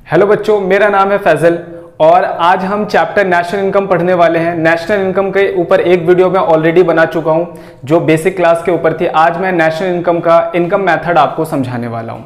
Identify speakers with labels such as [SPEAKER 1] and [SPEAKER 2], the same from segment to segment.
[SPEAKER 1] Hello बच्चों, मेरा नाम है फैजल और आज हम चैप्टर नेशनल इनकम पढ़ने वाले हैं। नेशनल इनकम के ऊपर एक वीडियो मैं ऑलरेडी बना चुका हूं जो बेसिक क्लास के ऊपर थी। आज मैं नेशनल इनकम का इनकम मेथड आपको समझाने वाला हूं।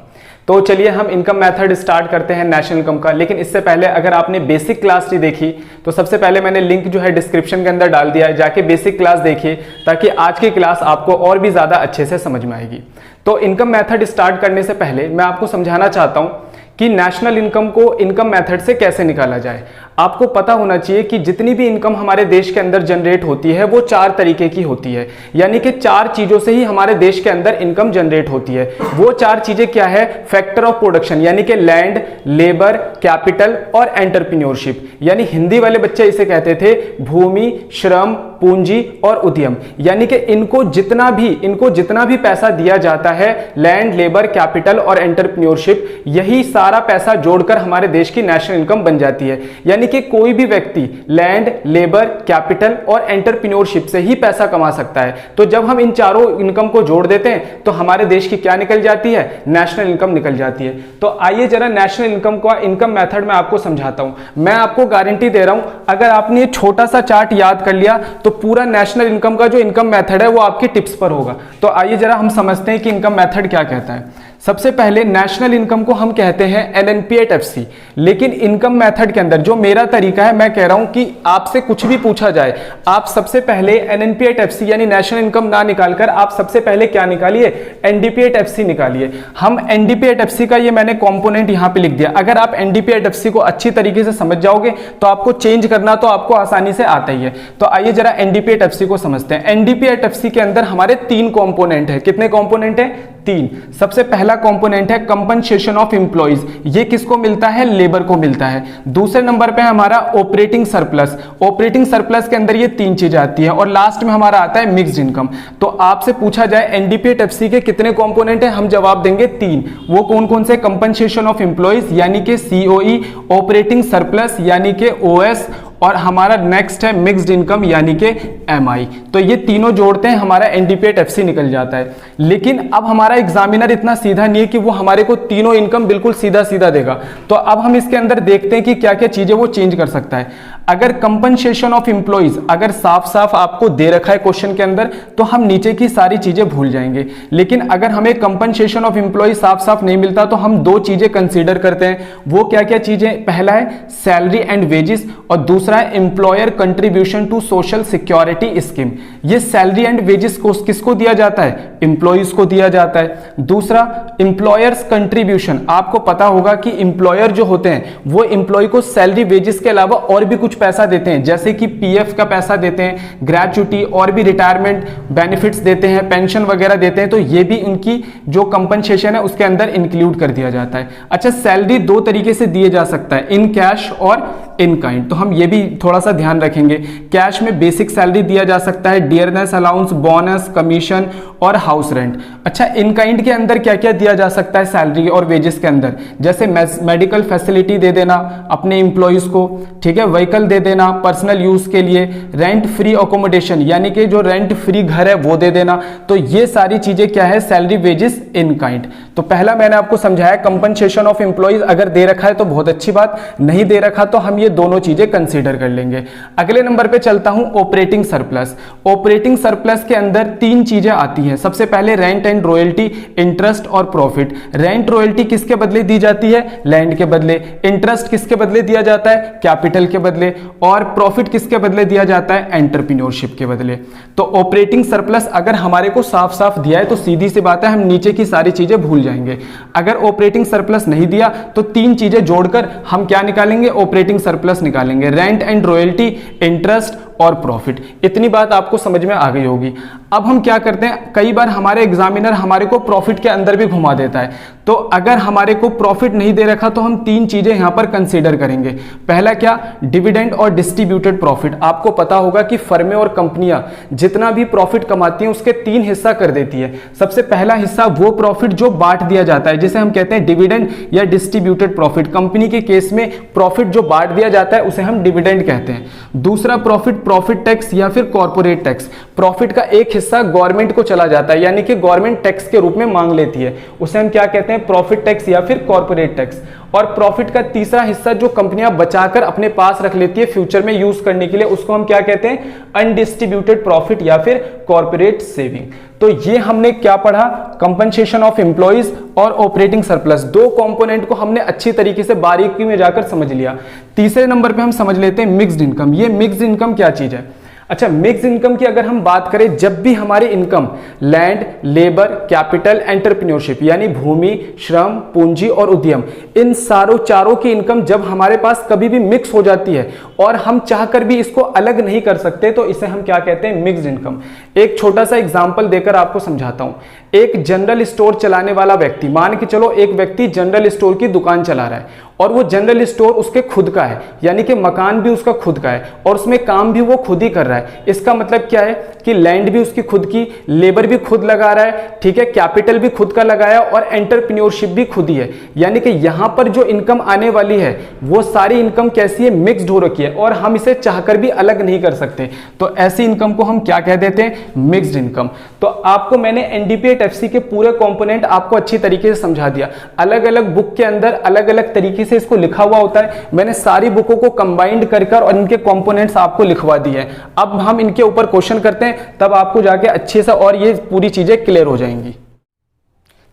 [SPEAKER 1] तो चलिए हम इनकम मेथड स्टार्ट करते हैं नेशनल इनकम का। लेकिन इससे पहले अगर आपने बेसिक क्लास नहीं देखी तो सबसे पहले मैंने लिंक जो है डिस्क्रिप्शन के अंदर डाल दिया है, जाके बेसिक क्लास देखिए ताकि आज की क्लास आपको और भी ज़्यादा अच्छे से समझ में आएगी। तो इनकम मेथड स्टार्ट करने से पहले मैं आपको समझाना चाहता हूँ कि नेशनल इनकम को इनकम मेथड से कैसे निकाला जाए। आपको पता होना चाहिए कि जितनी भी इनकम हमारे देश के अंदर जनरेट होती है वो 4 तरीके की होती है, यानी कि 4 चीजों से ही हमारे देश के अंदर इनकम जनरेट होती है। वो 4 चीजें क्या है? फैक्टर ऑफ प्रोडक्शन यानी कि लैंड, लेबर, कैपिटल और एंटरप्रेन्योरशिप, यानी हिंदी वाले बच्चे इसे कहते थे भूमि, श्रम, पूंजी और उद्यम। यानी कि इनको जितना भी पैसा दिया जाता है, लैंड, लेबर, कैपिटल और एंटरप्रेन्योरशिप, यही सारा पैसा जोड़कर हमारे देश की नेशनल इनकम बन जाती है। यानी कि कोई भी व्यक्ति लैंड, लेबर, कैपिटल और एंटरप्रेन्योरशिप से ही पैसा कमा सकता है। तो जब हम इन चारों इनकम को जोड़ देते हैं तो हमारे देश की क्या निकल जाती है? नेशनल इनकम निकल जाती है। तो आइए जरा नेशनल इनकम का इनकम मेथड मैं आपको समझाता हूं। मैं आपको गारंटी दे रहा हूं, अगर आपने ये छोटा सा चार्ट याद कर लिया तो पूरा नेशनल इनकम का जो इनकम मेथड है वो आपकी टिप्स पर होगा। तो आइए जरा हम समझते हैं कि इनकम मेथड क्या कहता है। सबसे पहले नेशनल इनकम को हम कहते हैं LNP-8FC। लेकिन इनकम मेथड के अंदर जो मेरा तरीका है, मैं कह रहा हूं कि आपसे कुछ भी पूछा जाए, आप सबसे पहले LNP-8FC यानी नेशनल इनकम ना निकालकर आप सबसे पहले क्या निकालिए? NDP-8FC निकालिए। हम NDP-8FC का ये मैंने कंपोनेंट यहां पे लिख दिया। अगर आप NDP-8FC को अच्छी तरीके से समझ जाओगे तो आपको चेंज करना तो आपको आसानी से आता ही है। तो आइए जरा NDP-8FC को समझते हैं। NDP-8FC के अंदर हमारे 3 कंपोनेंट है। कितने कंपोनेंट है? 3। सबसे पहला कंपोनेंट है कंपनसेशन ऑफ एम्प्लॉइज। ये किसको मिलता है? लेबर को मिलता है। दूसरे नंबर पे हमारा ऑपरेटिंग सरप्लस। ऑपरेटिंग सरप्लस के अंदर ये 3 चीजें आती है। और लास्ट में हमारा आता है मिक्स्ड इनकम। तो आपसे पूछा जाए NDP-8FC के कितने कंपोनेंट है, हम जवाब देंगे 3। वो कौन कौन से? कंपनसेशन ऑफ एम्प्लॉइज यानी कि COE, ऑपरेटिंग सरप्लस यानी कि OS, और हमारा नेक्स्ट है मिक्स्ड इनकम यानी कि MI। तो ये तीनों जोड़ते हैं, हमारा NDP-8FC निकल जाता है। लेकिन अब हमारा एग्जामिनर इतना सीधा नहीं है कि वो हमारे को तीनों इनकम बिल्कुल सीधा सीधा देगा। तो अब हम इसके अंदर देखते हैं कि क्या क्या चीजें वो चेंज कर सकता है। अगर कंपनसेशन ऑफ एम्प्लॉइज अगर साफ साफ आपको दे रखा है क्वेश्चन के अंदर तो हम नीचे की सारी चीजें भूल जाएंगे। लेकिन अगर हमें कंपनसेशन ऑफ एम्प्लॉइज साफ साफ नहीं मिलता तो हम 2 चीजें कंसीडर करते हैं। वो क्या क्या चीजें? पहला है सैलरी एंड वेजेस और दूसरा है employer contribution to social security scheme. ये सैलरी एंड वेजेस को किसको दिया जाता है? एम्प्लॉइज को दिया जाता है। दूसरा एम्प्लॉयर्स कंट्रीब्यूशन। आपको पता होगा कि एम्प्लॉयर जो होते हैं वो एम्प्लॉय को सैलरी वेजेस के अलावा और भी कुछ पैसा देते हैं, जैसे कि PF का पैसा देते हैं, ग्रेचुटी और भी रिटायरमेंट बेनिफिट्स देते हैं, पेंशन वगैरह देते हैं। तो ये भी उनकी जो कंपनसेशन है उसके अंदर इंक्लूड कर दिया जाता है। अच्छा, सैलरी 2 तरीके से दिए जा सकता है, इन कैश और इन काइंड। तो हम ये भी थोड़ा सा ध्यान रखेंगे। कैश में बेसिक सैलरी दिया जा सकता है, डियरनेस अलाउंस, बोनस, कमीशन और हाउस रेंट। अच्छा, इन काइंड के अंदर क्या क्या दिया जा सकता है सैलरी और वेजेस के अंदर? जैसे मेडिकल फैसिलिटी दे देना अपने इंप्लॉइज को, ठीक है, व्हीकल दे देना पर्सनल यूज के लिए, रेंट फ्री अकोमोडेशन यानी कि जो रेंट फ्री घर है वो दे देना। तो ये सारी चीजें क्या है? Salary, wages, in kind. तो पहला मैंने आपको समझाया कंपनसेशन ऑफ एम्प्लॉइज। अगर दे रखा है तो बहुत अच्छी बात, नहीं दे रखा तो हम ये दोनों चीजें कंसीडर कर लेंगे। अगले नंबर पे चलता हूं, ऑपरेटिंग सरप्लस। ऑपरेटिंग सरप्लस के अंदर 3 चीजें आती हैं। सबसे पहले रेंट एंड रॉयल्टी, इंटरेस्ट और प्रॉफिट। रेंट रॉयल्टी किसके बदले दी जाती है? लैंड के बदले। इंटरेस्ट किसके बदले दिया जाता है? कैपिटल के बदले। और प्रॉफिट किसके बदले दिया जाता है? एंटरप्रेन्योरशिप के बदले। तो ऑपरेटिंग सरप्लस अगर हमारे को साफ साफ दिया है तो सीधी सी बात है हम नीचे की सारी चीजें भूल जाएंगे। अगर ऑपरेटिंग सरप्लस नहीं दिया तो 3 चीजें जोड़कर हम क्या निकालेंगे? ऑपरेटिंग सरप्लस निकालेंगे। रेंट एंड रॉयल्टी, इंटरेस्ट और प्रॉफिट। इतनी बात आपको समझ में आ गई होगी। अब हम क्या करते हैं, कई बार हमारे एग्जामिनर हमारे को प्रॉफिट के अंदर भी घुमा देता है। तो अगर हमारे को प्रॉफिट नहीं दे रखा तो हम 3 चीजें यहां पर कंसीडर करेंगे। पहला क्या? डिविडेंड और डिस्ट्रीब्यूटेड प्रॉफिट। आपको पता होगा कि फर्में और कंपनियां जितना भी प्रॉफिट कमाती हैं उसके 3 हिस्सा कर देती है। सबसे पहला हिस्सा वो प्रॉफिट जो बांट दिया जाता है, जिसे हम कहते हैं डिविडेंड या डिस्ट्रीब्यूटेड प्रॉफिट। कंपनी के केस में प्रॉफिट जो बांट दिया जाता है उसे हम डिविडेंड कहते हैं। दूसरा प्रॉफिट, प्रॉफिट टैक्स या फिर कॉर्पोरेट टैक्स। प्रॉफिट का एक हिस्सा गवर्नमेंट को चला जाता है, यानी कि गवर्नमेंट टैक्स के रूप में मांग लेती है, उसे हम क्या कहते हैं? प्रॉफिट टैक्स या फिर कॉर्पोरेट टैक्स। और प्रॉफिट का तीसरा हिस्सा जो कंपनियां बचाकर अपने पास रख लेती है फ्यूचर में यूज करने के लिए, उसको हम क्या कहते हैं, अनडिस्ट्रीब्यूटेड प्रॉफिट या फिर कॉर्पोरेट सेविंग। तो ये हमने क्या पढ़ा, कंपनसेशन ऑफ एम्प्लॉइज और ऑपरेटिंग सरप्लस, दो कंपोनेंट को हमने अच्छी तरीके से बारीकी में जाकर समझ लिया। तीसरे नंबर पे हम समझ लेते हैं मिक्स्ड इनकम। ये मिक्स्ड इनकम क्या चीज है? अच्छा, मिक्स इनकम की अगर हम बात करें, जब भी हमारी income land, labour, capital, entrepreneurship यानी भूमि, श्रम, पूंजी और उद्यम, इन चारों की इनकम जब हमारे पास कभी भी मिक्स हो जाती है और हम चाहकर भी इसको अलग नहीं कर सकते, तो इसे हम क्या कहते हैं, मिक्स्ड इनकम। एक छोटा सा एग्जांपल देकर आपको समझाता हूं। एक जनरल स्टोर चलाने वाला व्यक्ति, मान के चलो एक व्यक्ति जनरल स्टोर की दुकान चला रहा है और वो जनरल स्टोर उसके खुद का है, यानी कि मकान भी उसका खुद का है और उसमें काम भी वो खुद ही कर रहा है। इसका मतलब क्या है कि लैंड भी उसकी खुद की, लेबर भी खुद लगा रहा है, ठीक है, कैपिटल भी खुद का लगाया और एंटरप्रेन्योरशिप भी खुद ही है। यानी कि यहां पर जो इनकम आने वाली है वो सारी इनकम कैसी है, मिक्स्ड हो रखी है और हम इसे चाहकर भी अलग नहीं कर सकते। तो ऐसी इनकम को हम क्या कह देते हैं, मिक्स्ड इनकम। तो आपको मैंने एनडीपीएट एफसी के पूरे कंपोनेंट आपको अच्छी तरीके से समझा दिया। अलग अलग बुक के अंदर अलग अलग तरीके से इसको लिखा हुआ होता है, मैंने सारी बुकों को कंबाइंड कर और इनके कंपोनेंट्स आपको लिखवा दिए हैं। अब हम इनके ऊपर क्वेश्चन करते हैं, तब आपको जाके अच्छे से और ये पूरी चीजें क्लियर हो जाएंगी।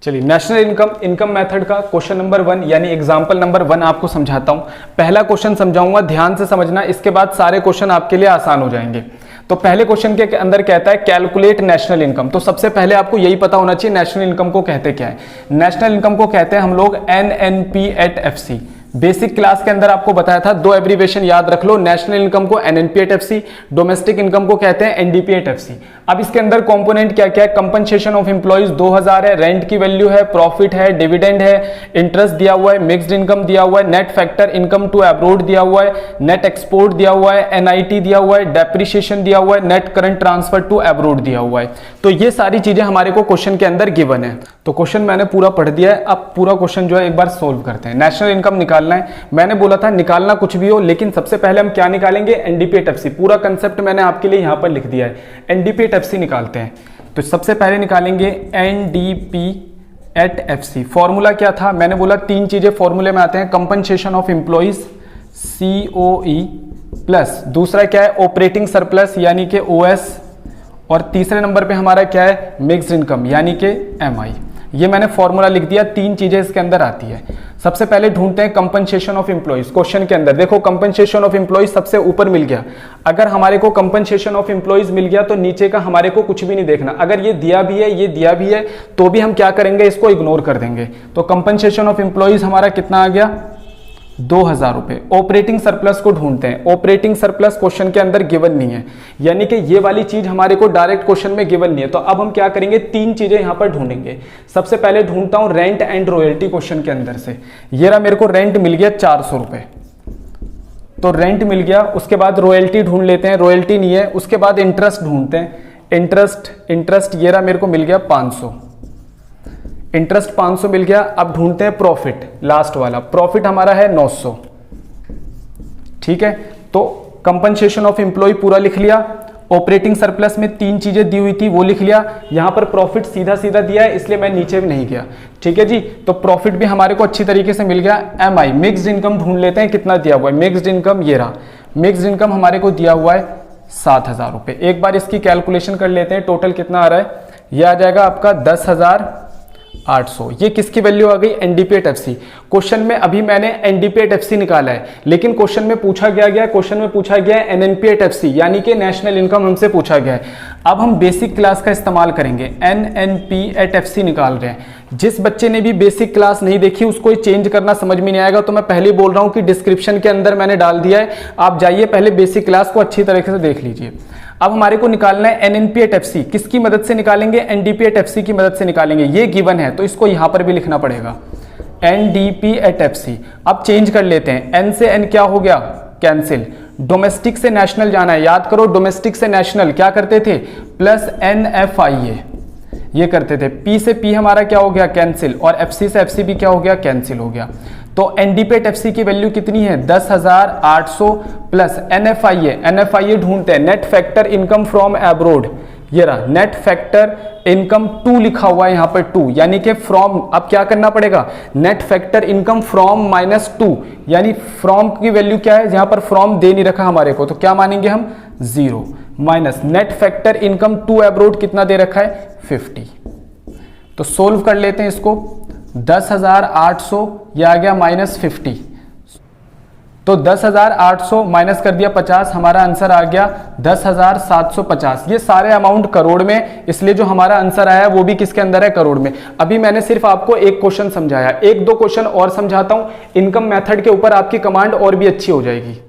[SPEAKER 1] चलिए, नेशनल इनकम मेथड का क्वेश्चन नंबर 1 यानी एग्जांपल नंबर 1 आपको समझाता हूं। पहला क्वेश्चन समझाऊंगा, ध्यान से समझना, इसके बाद सारे क्वेश्चन आपके लिए आसान हो जाएंगे। तो पहले क्वेश्चन के अंदर कहता है कैलकुलेट नेशनल इनकम। तो सबसे पहले आपको यही पता होना चाहिए नेशनल इनकम को कहते क्या है। नेशनल इनकम को कहते हैं हम लोग NNP@FC। बेसिक क्लास के अंदर आपको बताया था, दो एब्रीवेशन याद रख लो, नेशनल इनकम को NNP@FC, डोमेस्टिक इनकम को कहते हैं NDP@FC। अब इसके अंदर कंपोनेंट क्या क्या है, कंपनसेशन ऑफ एम्प्लॉइज 2000 है, रेंट की वैल्यू है, प्रॉफिट है, डिविडेंड है, इंटरेस्ट दिया हुआ है, मिक्स्ड इनकम दिया हुआ है, net factor income to abroad दिया हुआ है, नेट एक्सपोर्ट दिया हुआ है, NIT दिया हुआ है, डेप्रिसिएशन दिया हुआ है, net current transfer to abroad दिया हुआ है। तो ये सारी चीजें हमारे को क्वेश्चन के अंदर गिवन है। तो क्वेश्चन मैंने पूरा पढ़ दिया है, अब पूरा क्वेश्चन जो है एक बार सोल्व करते हैं। नेशनल इनकम निकालना है, मैंने बोला था निकालना कुछ भी हो, लेकिन सबसे पहले हम क्या निकालेंगे, NDP@FC। पूरा कंसेप्ट मैंने आपके लिए यहां पर लिख दिया है, NDP@FC निकालते हैं। तो सबसे पहले निकालेंगे NDP@FC। फॉर्मूला क्या था, मैंने बोला तीन चीजें फॉर्मूले में आते हैं, compensation of employees COE plus दूसरा क्या है ऑपरेटिंग सरप्लस यानी कि OS, और तीसरे नंबर पे हमारा क्या है मिक्स्ड इनकम यानी कि MI। ये मैंने फॉर्मूला लिख दिया, तीन चीजें इसके अंदर आती है। सबसे पहले ढूंढते हैं कंपनसेशन ऑफ एम्प्लॉइज। क्वेश्चन के अंदर देखो कंपनसेशन ऑफ एम्प्लॉइज सबसे ऊपर मिल गया। अगर हमारे को कंपनसेशन ऑफ एम्प्लॉइज मिल गया तो नीचे का हमारे को कुछ भी नहीं देखना, अगर ये दिया भी है ये दिया भी है तो भी हम क्या करेंगे, इसको इग्नोर कर देंगे। तो कंपनसेशन ऑफ एम्प्लॉइज हमारा कितना आ गया, 2000 रुपए। ऑपरेटिंग सरप्लस को ढूंढते हैं, ऑपरेटिंग सरप्लस क्वेश्चन के अंदर गिवन नहीं है, यानी कि ये वाली चीज हमारे को डायरेक्ट क्वेश्चन में गिवन नहीं है। तो अब हम क्या करेंगे, तीन चीजें यहां पर ढूंढेंगे। सबसे पहले ढूंढता हूं रेंट एंड रॉयल्टी क्वेश्चन के अंदर से। ये रहा, मेरे को रेंट मिल गया 400 रुपए, तो रेंट मिल गया। उसके बाद रॉयल्टी ढूंढ लेते हैं, रॉयल्टी नहीं है। उसके बाद इंटरेस्ट ढूंढते हैं, इंटरेस्ट ये रहा, मेरे को मिल गया 500, इंटरेस्ट 500 मिल गया। अब ढूंढते हैं प्रॉफिट, लास्ट वाला प्रॉफिट हमारा है 900, ठीक है। तो कंपनसेशन ऑफ एम्प्लॉय पूरा लिख लिया, ऑपरेटिंग सरप्लस में तीन चीजें दी हुई थी वो लिख लिया, यहां पर प्रॉफिट सीधा सीधा दिया है इसलिए मैं नीचे भी नहीं गया, ठीक है जी। तो प्रॉफिट भी हमारे को अच्छी तरीके से मिल गया। MI मिक्स्ड इनकम ढूंढ लेते हैं, कितना दिया हुआ है मिक्स्ड इनकम, ये रहा मिक्स्ड इनकम हमारे को दिया हुआ है 7000 रुपए। एक बार इसकी कैलकुलेशन कर लेते हैं, टोटल कितना आ रहा है, ये आ जाएगा आपका 10,800। ये किसकी वैल्यू आ गई, NDP@FC। क्वेश्चन में अभी मैंने NDP@FC निकाला है, लेकिन क्वेश्चन में पूछा गया क्वेश्चन में पूछा गया NNP@FC यानी कि नेशनल इनकम हमसे पूछा गया है। अब हम बेसिक क्लास का इस्तेमाल करेंगे, NNP@FC निकाल रहे हैं। जिस बच्चे ने भी बेसिक क्लास नहीं देखी उसको चेंज करना समझ में नहीं आएगा, तो मैं पहले बोल रहा हूं कि डिस्क्रिप्शन के अंदर मैंने डाल दिया है, आप जाइए पहले बेसिक क्लास को अच्छी तरीके से देख लीजिए। अब हमारे को निकालना है NNP@FC, किसकी मदद से निकालेंगे, NDP@FC की मदद से निकालेंगे। ये गिवन है तो इसको यहां पर भी लिखना पड़ेगा, NDP@FC। अब चेंज कर लेते हैं, N से N क्या हो गया, कैंसिल। डोमेस्टिक से नेशनल जाना है, याद करो डोमेस्टिक से नेशनल क्या करते थे, प्लस NFIA ये करते थे। P से P हमारा क्या हो गया, कैंसिल, और FC से FC भी क्या हो गया, कैंसिल हो गया। तो NDP@FC की वैल्यू कितनी है, 10,800 प्लस NFIA ढूंढते हैं, net factor income from abroad ये रहा नेट फैक्टर इनकम 2 लिखा हुआ है यहाँ पर 2, यानी कि फ्रॉम, अब क्या करना पड़ेगा, नेट फैक्टर इनकम फ्रॉम -2, यानी फ्रॉम की वैल्यू क्या है, जहां पर फ्रॉम दे नहीं रखा हमारे को, तो क्या मानेंगे हम 0 minus net factor income 2 abroad कितना दे रखा है 50। तो सोल्व कर लेते हैं इसको, 10,800 ये आ गया -50, तो 10,800 माइनस कर दिया 50, हमारा आंसर आ गया 10,750। ये सारे अमाउंट करोड़ में, इसलिए जो हमारा आंसर आया वो भी किसके अंदर है, करोड़ में। अभी मैंने सिर्फ आपको एक क्वेश्चन समझाया, 1-2 क्वेश्चन और समझाता हूं, इनकम मेथड के ऊपर आपकी कमांड और भी अच्छी हो जाएगी।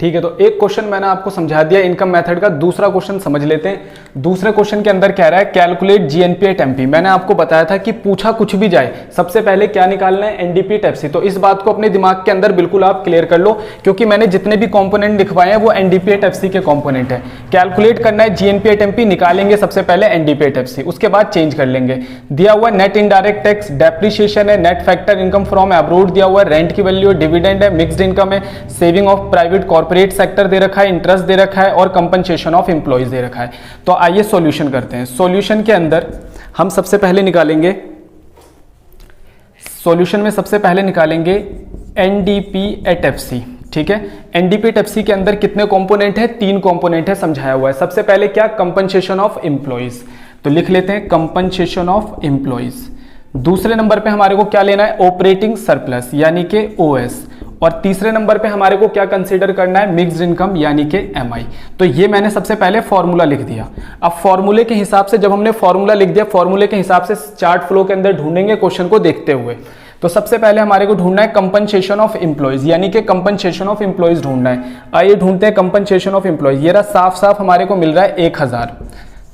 [SPEAKER 1] ठीक है, तो एक क्वेश्चन मैंने आपको समझा दिया इनकम मेथड का, दूसरा क्वेश्चन समझ लेते हैं। दूसरे क्वेश्चन के अंदर कह रहा है कैलकुलेट जीएनपी एट एमपी। मैंने आपको बताया था कि पूछा कुछ भी जाए सबसे पहले क्या निकालना है, एनडीपी एट एफसी। तो इस बात को अपने दिमाग के अंदर बिल्कुल आप क्लियर कर लो, क्योंकि मैंने जितने भी कंपोनेंट लिखवाए हैं वो एनडीपी एट एफसी के कंपोनेंट है। कैलकुलेट करना है जीएनपी एट एमपी, निकालेंगे सबसे पहले एनडीपी एट एफसी, उसके बाद चेंज कर लेंगे। दिया हुआ नेट इनडायरेक्ट टैक्स, डेप्रिसिएशन है, net factor income from abroad दिया हुआ है, रेंट की वैल्यू है, डिविडेंड है, मिक्स्ड इनकम है, saving of private corporate sector दे रखा है, इंटरेस्ट दे रखा है और कंपनसेशन ऑफ एम्प्लॉइज दे रखा है। तो आइए सॉल्यूशन करते हैं। सॉल्यूशन के अंदर हम सबसे पहले निकालेंगे, सॉल्यूशन में सबसे पहले निकालेंगे एनडीपी एट एफसी। ठीक है, एनडीपी एट एफसी के अंदर कितने कंपोनेंट है, 3 कंपोनेंट है, समझाया हुआ है। सबसे पहले क्या, कंपनसेशन ऑफ एम्प्लॉइज, तो लिख लेते हैं कंपनसेशन ऑफ एम्प्लॉइज। दूसरे नंबर पे हमारे को क्या लेना है, ऑपरेटिंग सरप्लस यानी कि ओएस, और तीसरे नंबर पे हमारे को क्या कंसीडर करना है, मिक्स्ड इनकम यानी कि एमआई। तो ये मैंने सबसे पहले फॉर्मूला लिख दिया। अब फॉर्मूले के हिसाब से, जब हमने फॉर्मूला लिख दिया, फॉर्मूले के हिसाब से चार्ट फ्लो के अंदर ढूंढेंगे क्वेश्चन को देखते हुए। तो सबसे पहले हमारे को ढूंढना है कंपनसेशन ऑफ एम्प्लॉइज, यानी कि कंपनसेशन ऑफ एम्प्लॉइज ढूंढना है। आइए ढूंढते हैं कंपनसेशन ऑफ एम्प्लॉइज। ये रहा, साफ साफ हमारे को मिल रहा है 1000।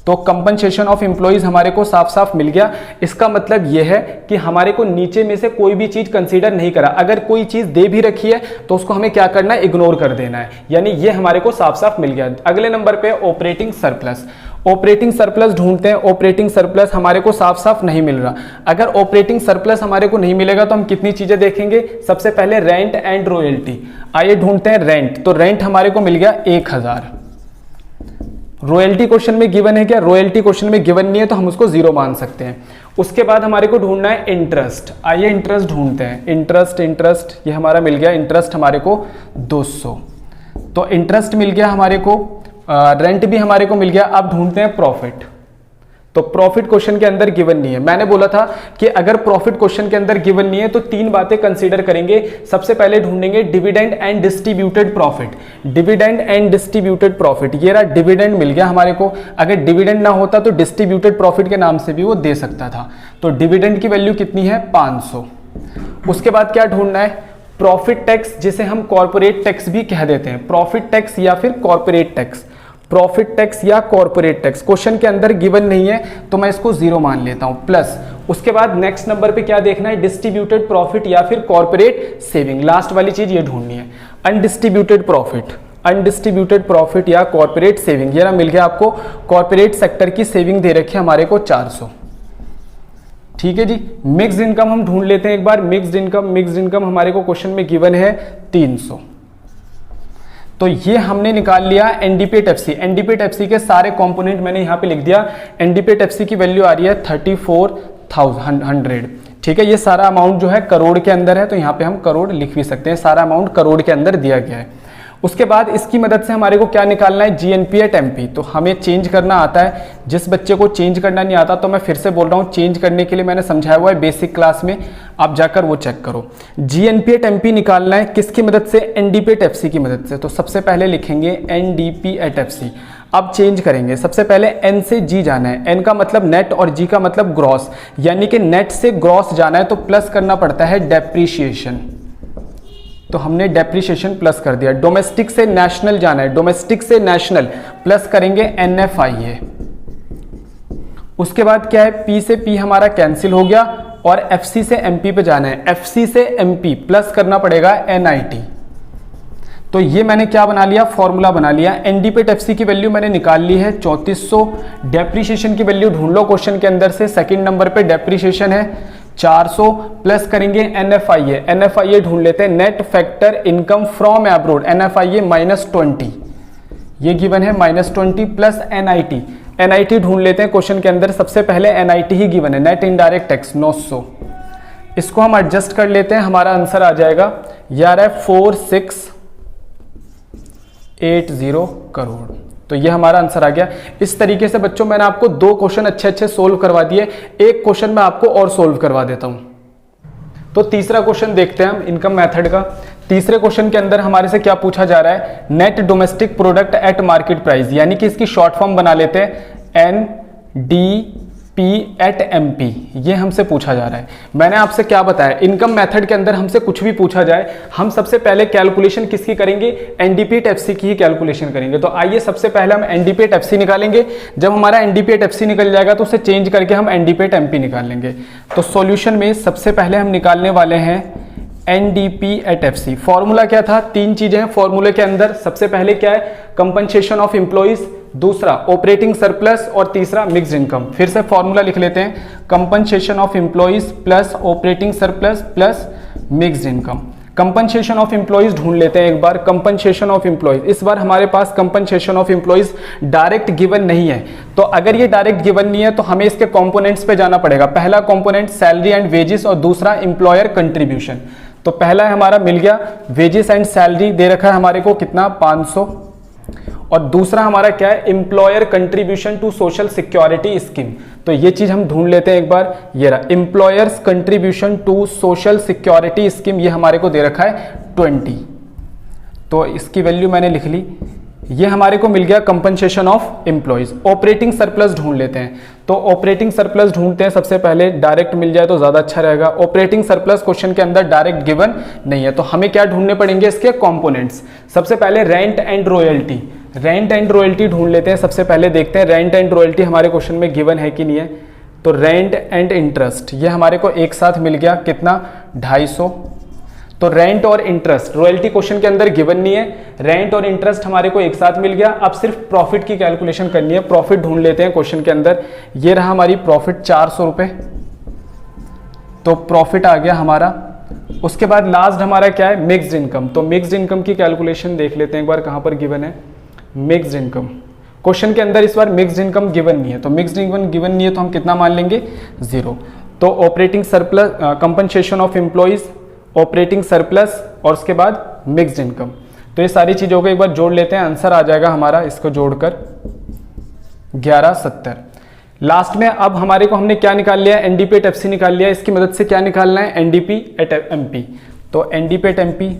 [SPEAKER 1] तो कंपनसेशन ऑफ एम्प्लॉइज हमारे को साफ साफ मिल गया। इसका मतलब यह है कि हमारे को नीचे में से कोई भी चीज कंसीडर नहीं करा। अगर कोई चीज दे भी रखी है तो उसको हमें क्या करना है, इग्नोर कर देना है, यानी ये हमारे को साफ साफ मिल गया। अगले नंबर पे ऑपरेटिंग सरप्लस। ऑपरेटिंग सरप्लस ढूंढते हैं। ऑपरेटिंग सरप्लस हमारे को साफ साफ नहीं मिल रहा। अगर ऑपरेटिंग सरप्लस हमारे को नहीं मिलेगा तो हम कितनी चीजें देखेंगे, सबसे पहले रेंट एंड रॉयल्टी। आइए ढूंढते हैं रेंट। तो रेंट हमारे को मिल गया 1000। रॉयल्टी क्वेश्चन में गिवन है क्या, रॉयल्टी क्वेश्चन में गिवन नहीं है तो हम उसको 0 मान सकते हैं। उसके बाद हमारे को ढूंढना है इंटरेस्ट। आइए इंटरेस्ट ढूंढते हैं। इंटरेस्ट ये हमारा मिल गया, इंटरेस्ट हमारे को 200। तो इंटरेस्ट मिल गया हमारे को, रेंट भी हमारे को मिल गया। अब ढूंढते हैं प्रॉफिट। तो प्रॉफिट क्वेश्चन के अंदर गिवन नहीं है। मैंने बोला था कि अगर प्रॉफिट क्वेश्चन के अंदर गिवन नहीं है तो 3 बातें कंसीडर करेंगे। सबसे पहले ढूंढेंगे dividend and distributed profit. Dividend and distributed profit, ये रहा, डिविडेंड मिल गया हमारे को। अगर डिविडेंड ना होता तो डिस्ट्रीब्यूटेड प्रॉफिट के नाम से भी वो दे सकता था। तो डिविडेंड की वैल्यू कितनी है, 500। उसके बाद क्या ढूंढना है, प्रॉफिट टैक्स, जिसे हम कॉर्पोरेट टैक्स भी कह देते हैं। प्रॉफिट टैक्स या फिर कॉर्पोरेट टैक्स, प्रॉफिट टैक्स या कॉर्पोरेट टैक्स क्वेश्चन के अंदर गिवन नहीं है तो मैं इसको 0 मान लेता हूं, प्लस उसके बाद नेक्स्ट नंबर पे क्या देखना है, डिस्ट्रीब्यूटेड प्रॉफिट या फिर कॉर्पोरेट सेविंग। लास्ट वाली चीज ये ढूंढनी है, अनडिस्ट्रीब्यूटेड प्रॉफिट, अनडिस्ट्रीब्यूटेड प्रॉफिट या कॉर्पोरेट सेविंग। ये ना मिल गया आपको, कॉर्पोरेट सेक्टर की सेविंग दे रखी है हमारे को 400। ठीक है जी। मिक्स्ड इनकम हम ढूंढ लेते हैं एक बार। मिक्स्ड इनकम हमारे को क्वेश्चन में गिवन है 300। तो ये हमने निकाल लिया NDP at FC. NDP at FC के सारे कंपोनेंट मैंने यहां पे लिख दिया। एनडीपी एट एफसी की वैल्यू आ रही है 34,100। ठीक है, ये सारा अमाउंट जो है करोड़ के अंदर है, तो यहां पे हम करोड़ लिख भी सकते हैं। सारा अमाउंट करोड़ के अंदर दिया गया है। उसके बाद इसकी मदद से हमारे को क्या निकालना है, जीएनपी एट एमपी। तो हमें चेंज करना आता है। जिस बच्चे को चेंज करना नहीं आता तो मैं फिर से बोल रहा हूँ, चेंज करने के लिए मैंने समझाया हुआ है बेसिक क्लास में, आप जाकर वो चेक करो। जीएनपी एट एमपी निकालना है किसकी मदद से, एनडीपी एट एफसी की मदद से। तो सबसे पहले लिखेंगे एनडीपी एट एफसी। अब चेंज करेंगे। सबसे पहले एन से जी जाना है। एन का मतलब नेट और जी का मतलब ग्रॉस, यानी कि नेट से ग्रॉस जाना है तो प्लस करना पड़ता है डेप्रीशिएशन। तो हमने डेप्रीशिएशन प्लस कर दिया। डोमेस्टिक से नेशनल जाना है, डोमेस्टिक से नेशनल प्लस करेंगे एनएफआईए। उसके बाद क्या है, पी से पी हमारा कैंसिल हो गया और एफसी से एमपी पे जाना है। एफसी से एमपी प्लस करना पड़ेगा एनआईटी। तो ये मैंने क्या बना लिया, फॉर्मूला बना लिया। एनडीपी एट एफसी की वैल्यू मैंने निकाल ली है 3400। डेप्रीशिएशन की वैल्यू ढूंढ लो क्वेश्चन के अंदर से। सेकंड नंबर पे डेप्रीशिएशन है 400, प्लस करेंगे एनएफआईए। एनएफआईए ढूंढ लेते हैं, net factor income from abroad. NFIA -20, ये गिवन है -20 प्लस NIT। NIT ढूंढ लेते हैं क्वेश्चन के अंदर, सबसे पहले NIT ही गिवन है, नेट इनडायरेक्ट टैक्स 900। इसको हम एडजस्ट कर लेते हैं, हमारा आंसर आ जाएगा यार है 4680 करोड़। तो ये हमारा आंसर आ गया। इस तरीके से बच्चों मैंने आपको 2 क्वेश्चन अच्छे सोल्व करवा दिए, एक क्वेश्चन मैं आपको और सोल्व करवा देता हूं। तो तीसरा क्वेश्चन देखते हैं हम इनकम मेथड का। तीसरे क्वेश्चन के अंदर हमारे से क्या पूछा जा रहा है, net domestic product at market price, यानी कि इसकी शॉर्ट फॉर्म बना लेते हैं NDP एट MP। ये हमसे पूछा जा रहा है। मैंने आपसे क्या बताया, इनकम मेथड के अंदर हमसे कुछ भी पूछा जाए, हम सबसे पहले कैलकुलेशन किसकी करेंगे, NDP एट FC की ही कैलकुलेशन करेंगे। तो आइए सबसे पहले हम NDP एट FC निकालेंगे। जब हमारा NDP एट FC निकल जाएगा तो उसे चेंज करके हम NDP एट MP निकाल लेंगे। तो सॉल्यूशन में सबसे पहले हम निकालने वाले हैं NDP एट FC। फॉर्मूला क्या था, 3 चीजें हैं फॉर्मूले के अंदर। सबसे पहले क्या है, कंपनसेशन ऑफ एम्प्लॉइज, दूसरा ऑपरेटिंग सरप्लस और तीसरा मिक्स्ड इनकम। फिर से फॉर्मूला लिख लेते हैं, compensation of employees plus operating surplus plus mixed income. Compensation of employees ढूंढ लेते हैं एक बार। कंपनसेशन ऑफ एम्प्लॉइज, इस बार हमारे पास compensation of employees direct given नहीं है। तो अगर ये डायरेक्ट गिवन नहीं है तो हमें इसके कंपोनेंट्स पे जाना पड़ेगा। पहला कंपोनेंट सैलरी एंड वेजेस और दूसरा एम्प्लॉयर कंट्रीब्यूशन। तो पहला हमारा मिल गया, वेजेस एंड सैलरी दे रखा है हमारे को कितना 500, और दूसरा हमारा क्या है, employer contribution to social security scheme. तो ये चीज हम ढूंढ लेते हैं एक बार, ये रहा employers contribution to social security scheme, ये हमारे को दे रखा है 20। तो इसकी वैल्यू मैंने लिख ली। ये हमारे को मिल गया compensation of employees. Operating surplus ढूंढ लेते हैं। तो ऑपरेटिंग सरप्लस ढूंढते हैं सबसे पहले, डायरेक्ट मिल जाए तो ज्यादा अच्छा रहेगा। ऑपरेटिंग सरप्लस क्वेश्चन के अंदर डायरेक्ट गिवन नहीं है, तो हमें क्या ढूंढने पड़ेंगे, इसके कंपोनेंट्स। सबसे पहले rent and royalty, rent and royalty ढूंढ लेते हैं। सबसे पहले देखते हैं रेंट एंड रॉयल्टी हमारे क्वेश्चन में गिवन है कि नहीं है। तो रेंट एंड इंटरेस्ट ये हमारे को एक साथ मिल गया कितना 250। तो रेंट और इंटरेस्ट, रॉयल्टी क्वेश्चन के अंदर गिवन नहीं है, रेंट और इंटरेस्ट हमारे को एक साथ मिल गया। अब सिर्फ प्रॉफिट की कैलकुलेशन करनी है। प्रॉफिट ढूंढ लेते हैं क्वेश्चन के अंदर। ये रहा हमारी प्रॉफिट 400 रुपए, तो प्रॉफिट आ गया हमारा। उसके बाद लास्ट हमारा क्या है, मिक्स्ड इनकम। तो मिक्स्ड इनकम की कैलकुलेशन देख लेते हैं एक बार, कहां पर गिवन है मिक्स्ड इनकम। क्वेश्चन के अंदर इस बार मिक्स्ड इनकम गिवन नहीं है, तो मिक्स्ड इनकम गिवन नहीं है तो हम कितना मान लेंगे 0। तो operating surplus, compensation of employees, operating surplus और उसके बाद मिक्स्ड इनकम। तो ये सारी चीजों को एक बार जोड़ लेते हैं, आंसर आ जाएगा हमारा इसको जोड़कर 1170। लास्ट में अब हमारे को हमने क्या निकाल लिया, NDP एट FC निकाल लिया। इसकी मदद से क्या निकालना है, NDP एट MP। तो NDP एट MP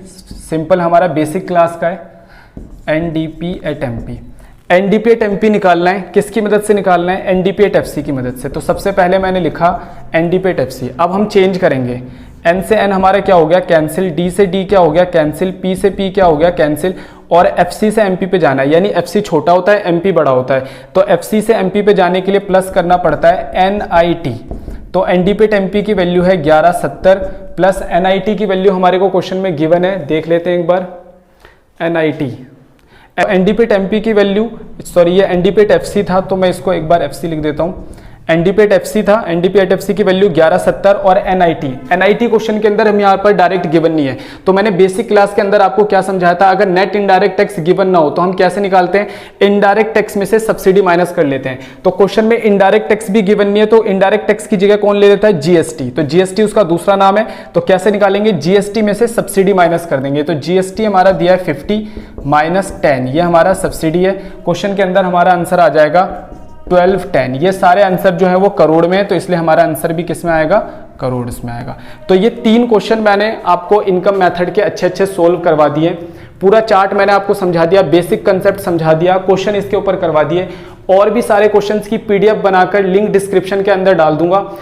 [SPEAKER 1] सिंपल हमारा बेसिक क्लास का है, NDP at MP। NDP at MP निकालना है, किसकी मदद से निकालना है, NDP एट FC की मदद से। तो सबसे पहले मैंने लिखा NDP एट FC। अब हम चेंज करेंगे, N से N हमारा क्या हो गया कैंसिल, D से D क्या हो गया कैंसिल, P से P क्या हो गया कैंसिल, और FC से MP पे जाना है, यानी FC छोटा होता है MP बड़ा होता है। तो FC से MP पे जाने के लिए प्लस करना पड़ता है NIT। तो NDP एट MP की वैल्यू है 1170 प्लस NIT की वैल्यू हमारे को क्वेश्चन में गिवन है, देख लेते हैं एक बार। NIT NDP एट MP की वैल्यू, सॉरी ये NDP एट FC था तो मैं इसको एक बार FC लिख देता हूँ। NDP एट FC था, NDP एट FC की वैल्यू 1170 और NIT क्वेश्चन के अंदर हम यहाँ पर डायरेक्ट गिवन नहीं है। तो मैंने बेसिक क्लास के अंदर आपको क्या समझाया था, अगर नेट इनडायरेक्ट टैक्स गिवन ना हो तो हम कैसे निकालते हैं, इनडायरेक्ट टैक्स में से सब्सिडी माइनस कर लेते हैं। तो क्वेश्चन में इनडायरेक्ट टैक्स भी गिवन नहीं है, तो इनडायरेक्ट टैक्स की जगह कौन ले लेता है, GST। तो GST उसका दूसरा नाम है। तो कैसे निकालेंगे, GST में से सब्सिडी माइनस कर देंगे। तो GST हमारा दिया है 50 माइनस 10, ये हमारा सब्सिडी है। क्वेश्चन के अंदर हमारा आंसर आ जाएगा 1210। ये सारे आंसर जो है वो करोड़ में है, तो इसलिए हमारा आंसर भी किस में आएगा, करोड़ में आएगा। तो ये 3 क्वेश्चन मैंने आपको इनकम मेथड के अच्छे सोल्व करवा दिए। पूरा चार्ट मैंने आपको समझा दिया, बेसिक कंसेप्ट समझा दिया, क्वेश्चन इसके ऊपर करवा दिए। और भी सारे क्वेश्चंस की PDF बनाकर लिंक डिस्क्रिप्शन के अंदर डाल दूंगा।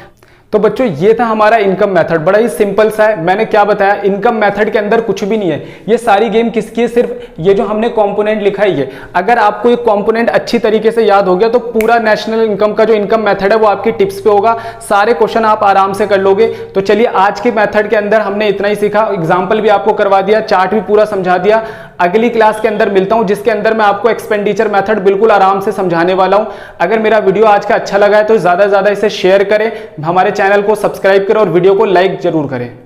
[SPEAKER 1] तो बच्चों ये था हमारा इनकम मेथड, बड़ा ही सिंपल सा है। मैंने क्या बताया, इनकम मेथड के अंदर कुछ भी नहीं है। ये सारी गेम किसकी है, सिर्फ ये जो हमने कंपोनेंट लिखा है ये। अगर आपको ये कंपोनेंट अच्छी तरीके से याद हो गया तो पूरा नेशनल इनकम का जो इनकम मेथड है वो आपकी टिप्स पे होगा, सारे क्वेश्चन आप आराम से कर लोगे। तो चलिए आज के मेथड के अंदर हमने इतना ही सीखा, एग्जाम्पल भी आपको करवा दिया, चार्ट भी पूरा समझा दिया। अगली क्लास के अंदर मिलता हूं जिसके अंदर मैं आपको एक्सपेंडिचर मेथड बिल्कुल आराम से समझाने वाला हूं। अगर मेरा वीडियो आज का अच्छा लगा है तो ज्यादा से ज्यादा इसे शेयर करें, हमारे चैनल को सब्सक्राइब करें और वीडियो को लाइक जरूर करें।